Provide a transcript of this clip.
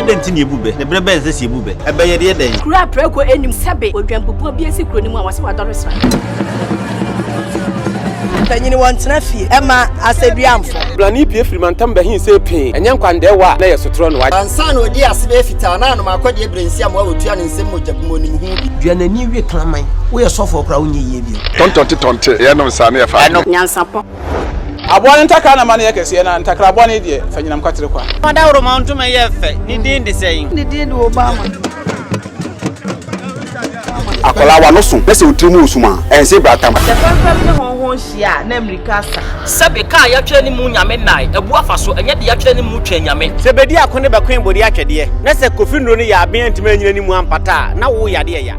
didn't ni ebube. The brebe se ebube. Ebe ye de den. Kura preko enim sebe odwampopo bi esi kuro ni mu a wase wadoresa. Tanyini wantena fie. Ema aseduamfo. Blani pie frimantam be hin se pin. Enye nkwande wa na ye sotro no wa. Ansa na odi asebe fita na no makode ebrensi am wa otua ne nsem mojabumo ni mu hu bi. Duanani wie klaman. Wo ye sofo kra wonye yie bi. Tonte ye no nsa na ye fa. Nyansapo. Abone ntakra na mane ye kese na ntakra abone de fanyinam kwatere kwa. Mada woro mantu me ye fe. Ni din de seyin. Ni din do Obama. Akola wa no so. Pese otrimu osuma. Ense bratam. The family no honhon hia na America sa. Sabe ka ya twere ni mu nyame nai. Ebu afaso enye de ya twere ni mu twa nyame. Sebedi akone be kwen bodi atwede. Na se kofi nro ni ya aben ntime nyina ni mu ampata na wo yade ya.